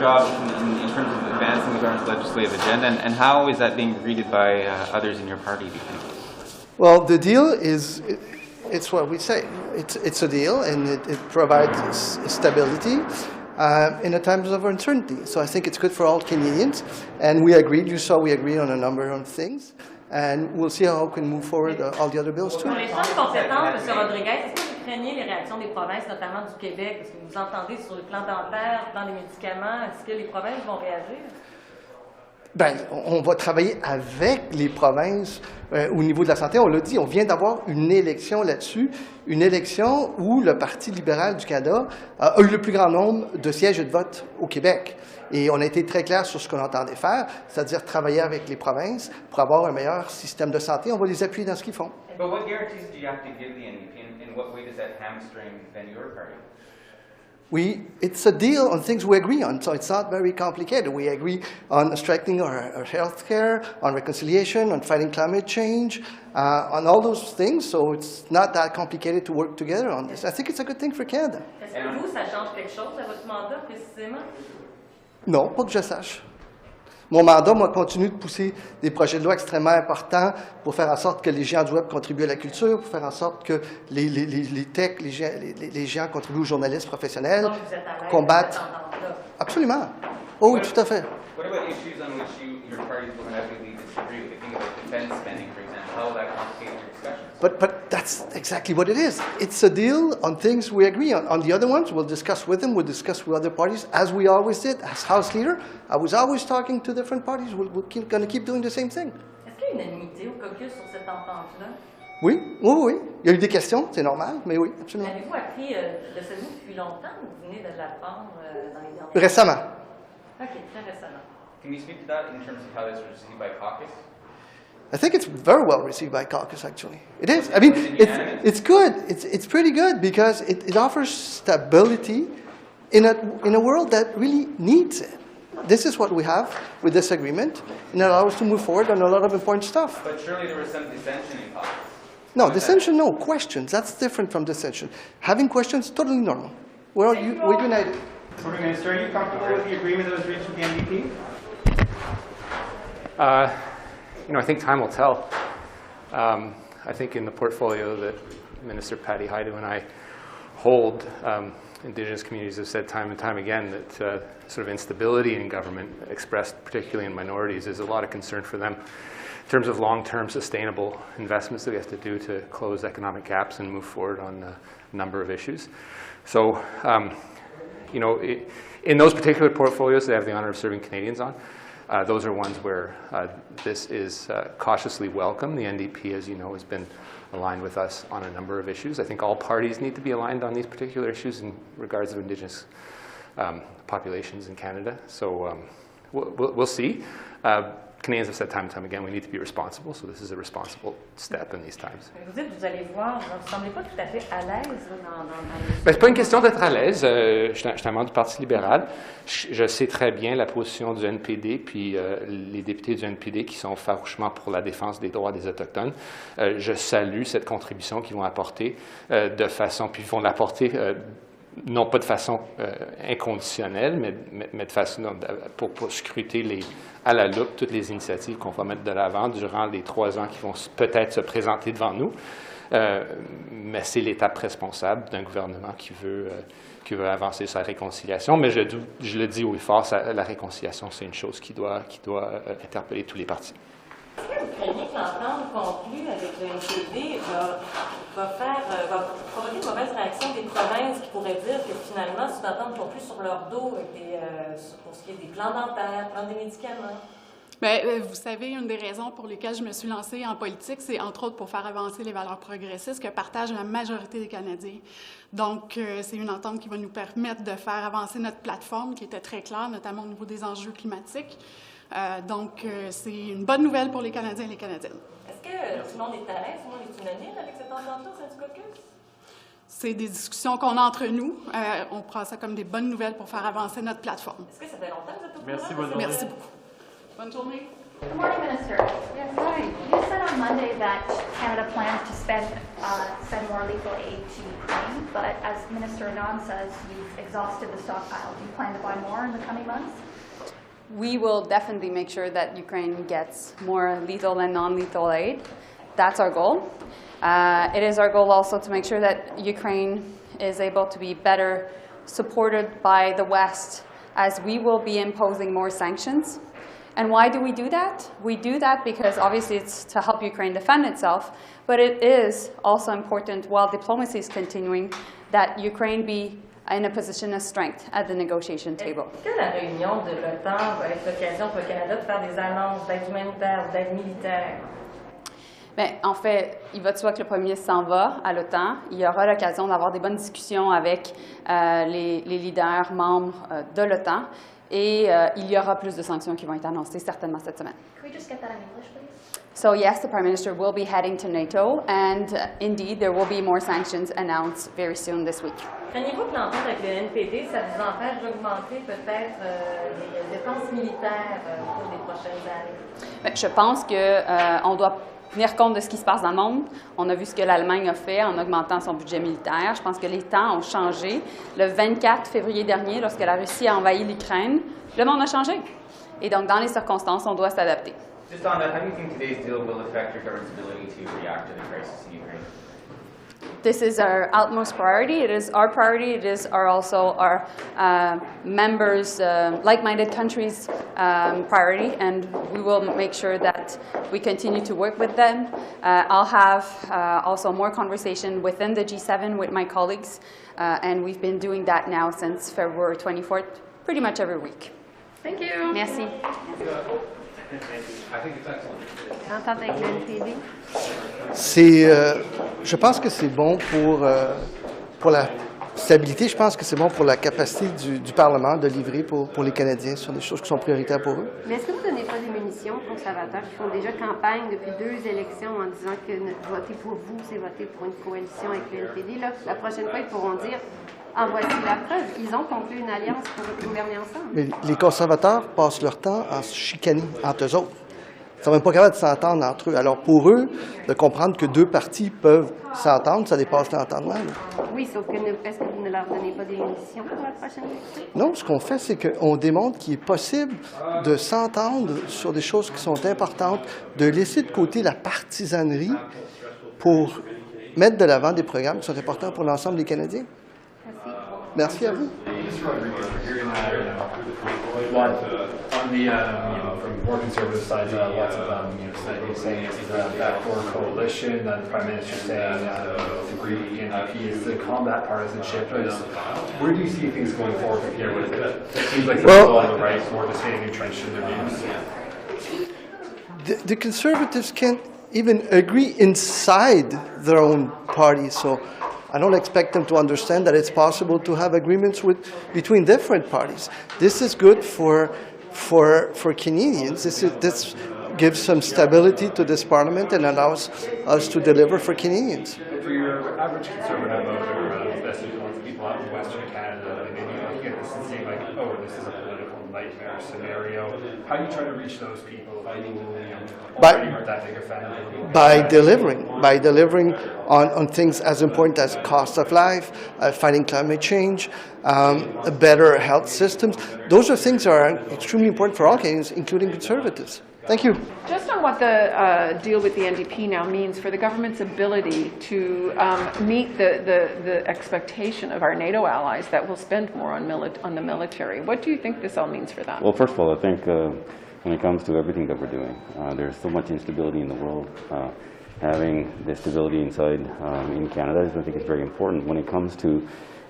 job in terms of advancing the government's legislative agenda, and how is that being greeted by others in your party, do you think? Well, the deal is, it's what we say. It's a deal, and it provides stability in a times of uncertainty. So I think it's good for all Canadians, and we agreed. You saw we agreed on a number of things, and we'll see how we can move forward all the other bills too. Pour les champs de compétences, M. Rodriguez, est-ce que vous craignez les réactions des provinces, notamment du Québec? Est-ce que vous entendez sur le plan dentaire, le plan des médicaments? Est-ce que les provinces vont réagir? Bien, on va travailler avec les provinces au niveau de la santé. On l'a dit, on vient d'avoir une élection là-dessus, une élection où le Parti libéral du Canada a eu le plus grand nombre de sièges et de votes au Québec. Et on a été très clair sur ce qu'on entendait faire, c'est-à-dire travailler avec les provinces pour avoir un meilleur système de santé. On va les appuyer dans ce qu'ils font. But what guarantees do you have to give the NDP, and in what way does that hamstring then your party? It's a deal on things we agree on, so it's not very complicated. We agree on strengthening our health care, on reconciliation, on fighting climate change, on all those things, so it's not that complicated to work together on this. I think it's a good thing for Canada. Est-ce que vous, ça change quelque chose à votre mandat précisément? Non, pas que je sache. Mon mandat, moi, continue de pousser des projets de loi extrêmement importants pour faire en sorte que les géants du web contribuent à la culture, pour faire en sorte que les techs, les géants contribuent aux journalistes professionnels, Donc, vous êtes à l'aise combattent. avec cette entente-là? Absolument. Oh oui, tout à fait. What about issues on which your parties will inevitably disagree with? Think about defense spending, for example. How will that complicate your discussions? But that's exactly what it is. It's a deal on things we agree on. On the other ones, we'll discuss with them, we'll discuss with other parties, as we always did. As House Leader, I was always talking to different parties. We're going to keep doing the same thing. Est-ce qu'il y a une unanimité au caucus sur cette entente-là? Oui, oui, oui. Il y a eu des questions, c'est normal, mais oui, absolument. Avez-vous appris de ce mot depuis longtemps ou vous venez de l'apprendre dans les dernières Récemment. OK, très récemment. Can you speak to that in terms of how this was received by caucus? I think it's very well received by caucus, actually. It is. I mean, it's good. It's pretty good because it offers stability in a world that really needs it. This is what we have with this agreement, and it allows us to move forward on a lot of important stuff. But surely there was some dissension in caucus. No, dissension, no. Questions. That's different from dissension. Having questions, totally normal. We're united. Prime Minister, are you comfortable with the agreement that was reached with the NDP? I think time will tell. I think in the portfolio that Minister Patty Hajdu and I hold, Indigenous communities have said time and time again that sort of instability in government, expressed particularly in minorities, is a lot of concern for them in terms of long-term sustainable investments that we have to do to close economic gaps and move forward on a number of issues. So, in those particular portfolios that I have the honor of serving Canadians on, those are ones where this is cautiously welcome. The NDP, as you know, has been aligned with us on a number of issues. I think all parties need to be aligned on these particular issues in regards of Indigenous populations in Canada. So we'll see. Canadians have said time and time again, we need to be responsible, so this is a responsible step in these times. Vous dites, vous allez voir, vous ne semblez pas tout à fait à l'aise dans C'est pas une question d'être à l'aise. Je suis un membre du Parti libéral. Je sais très bien la position du NPD, puis les députés du NPD qui sont farouchement pour la défense des droits des Autochtones. Je salue cette contribution qu'ils vont apporter de façon, puis ils vont l'apporter non pas de façon inconditionnelle, mais de façon pour scruter à la loupe toutes les initiatives qu'on va mettre de l'avant durant les 3 ans qui vont peut-être se présenter devant nous. Mais c'est l'étape responsable d'un gouvernement qui veut avancer sa réconciliation. Mais je le dis haut et fort, la réconciliation, c'est une chose qui doit interpeller tous les partis. Est-ce que vous craignez que l'entente conclue avec le NPD va provoquer une mauvaise réaction des provinces qui pourraient dire que finalement, c'est une entente plus sur leur dos pour ce qui est des plans dentaires, plans des médicaments? Bien, vous savez, une des raisons pour lesquelles je me suis lancée en politique, c'est entre autres pour faire avancer les valeurs progressistes que partagent la majorité des Canadiens. Donc, c'est une entente qui va nous permettre de faire avancer notre plateforme qui était très claire, notamment au niveau des enjeux climatiques. Donc, c'est une bonne nouvelle pour les Canadiens et les Canadiennes. Est-ce que tout le monde est à l'aise, tout le monde est unanime avec cette entente-là au sein du caucus? C'est des discussions qu'on a entre nous. On prend ça comme des bonnes nouvelles pour faire avancer notre plateforme. Est-ce que ça fait longtemps que vous êtes au courant? Merci, bonne journée. Merci beaucoup. Bonne journée. Good morning, Minister. Yes, hi. You said on Monday that Canada plans to spend more lethal aid to Ukraine, but as Minister Anand says, you've exhausted the stockpile. Do you plan to buy more in the coming months? We will definitely make sure that Ukraine gets more lethal and non-lethal aid. That's our goal. It is our goal also to make sure that Ukraine is able to be better supported by the West, as we will be imposing more sanctions. And why do we do that? We do that because obviously it's to help Ukraine defend itself, but it is also important, while diplomacy is continuing, that Ukraine be in a position of strength at the negotiation table. Est-ce que la réunion de l'OTAN va être l'occasion pour le Canada de faire des annonces d'aide humanitaire ou d'aide militaire? Bien, en fait, il va de soi que le premier ministre s'en va à l'OTAN. Il y aura l'occasion d'avoir des bonnes discussions avec les leaders membres de l'OTAN. Et il y aura plus de sanctions qui vont être annoncées certainement cette semaine. Can we just get that in English, please? So yes, the Prime Minister will be heading to NATO, and indeed there will be more sanctions announced very soon this week. Craignez-vous que l'entente avec le NPD, ça vous empêche d'augmenter peut-être les dépenses militaires pour les prochaines années? Bien, je pense qu'on doit tenir compte de ce qui se passe dans le monde. On a vu ce que l'Allemagne a fait en augmentant son budget militaire. Je pense que les temps ont changé. Le 24 février dernier, lorsque la Russie a envahi l'Ukraine, le monde a changé. Et donc, dans les circonstances, on doit s'adapter. Just on that, how do you think today's deal will affect your government's ability to react to the crisis in Ukraine? This is our utmost priority. It is our priority. It is also our members, like-minded countries' priority, and we will make sure that we continue to work with them. I'll have also more conversation within the G7 with my colleagues, and we've been doing that now since February 24th, pretty much every week. Thank you. Merci. L'entente avec le NPD. Je pense que c'est bon pour la stabilité. Je pense que c'est bon pour la capacité du Parlement de livrer pour les Canadiens sur des choses qui sont prioritaires pour eux. Mais est-ce que vous ne donnez pas des munitions aux conservateurs qui font déjà campagne depuis 2 élections en disant que voter pour vous, c'est voter pour une coalition avec le NPD? Là, la prochaine fois, ils pourront dire en voici la preuve. Ils ont conclu une alliance pour gouverner ensemble. Mais les conservateurs passent leur temps à se chicaner entre eux autres. Ils ne sont même pas capables de s'entendre entre eux. Alors pour eux, de comprendre que deux partis peuvent s'entendre, ça dépasse l'entendement. Oui, sauf que est-ce que vous ne leur donnez pas des munitions pour la prochaine élection? Non, ce qu'on fait, c'est qu'on démontre qu'il est possible de s'entendre sur des choses qui sont importantes, de laisser de côté la partisanerie pour mettre de l'avant des programmes qui sont importants pour l'ensemble des Canadiens. Merci à vous. On the from more conservative side, lots of saying this is a backdoor coalition. The Prime Minister saying the Liberal-NDP is to combat partisanship. Where do you see things going forward from here? It seems like they're all on the right, more just staying entrenched in their views. The Conservatives can't even agree inside their own party, so I don't expect them to understand that it's possible to have agreements between different parties. This is good for Canadians. This gives some stability to this Parliament and allows us to deliver for Canadians. For your average Conservative voter, especially people out in Western Canada, and maybe looking at this and saying like, oh, this is a political nightmare scenario. How do you try to reach those people who already aren't that big a fan of it? By delivering on things as important as cost of life, fighting climate change, better health systems. Those are things that are extremely important for all Canadians, including Conservatives. Thank you. Just on what the deal with the NDP now means for the government's ability to meet the expectation of our NATO allies that we'll spend more on the military. What do you think this all means for them? Well, first of all, I think when it comes to everything that we're doing, there's so much instability in the world. Having the stability inside in Canada, I think is very important. When it comes to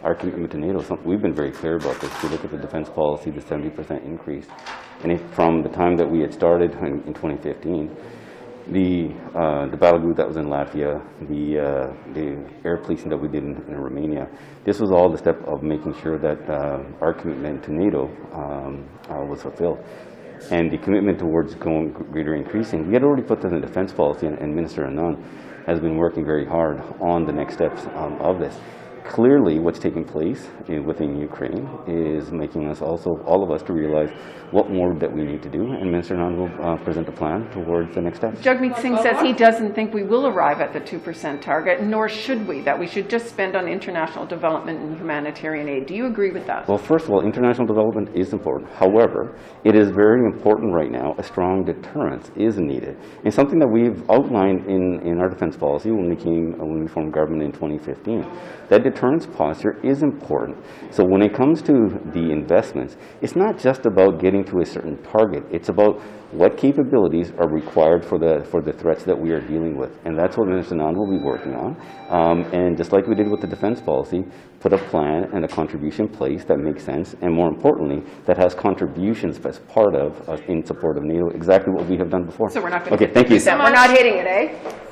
our commitment to NATO, we've been very clear about this. If you look at the defense policy, the 70% increase, and from the time that we had started in 2015, the battle group that was in Latvia, the air policing that we did in Romania, this was all the step of making sure that our commitment to NATO was fulfilled. And the commitment towards going greater increasing, we had already put that in the defense policy, and Minister Anand has been working very hard on the next steps of this. clearly what's taking place within Ukraine is making us also, all of us, to realize what more that we need to do, and Minister Anand will present a plan towards the next steps. Jagmeet Singh says he doesn't think we will arrive at the 2% target, nor should we, that we should just spend on international development and humanitarian aid. Do you agree with that? Well, first of all, international development is important. However, it is very important right now, a strong deterrence is needed. And something that we've outlined in our defense policy when we formed government in 2015, that deterrence posture is important. So when it comes to the investments, it's not just about getting to a certain target. It's about what capabilities are required for the threats that we are dealing with. And that's what Minister Anand will be working on. And just like we did with the defense policy, put a plan and a contribution in place that makes sense, and more importantly, that has contributions as part of, in support of NATO, exactly what we have done before. So we're not going to okay, thank you. We're not hitting it, eh?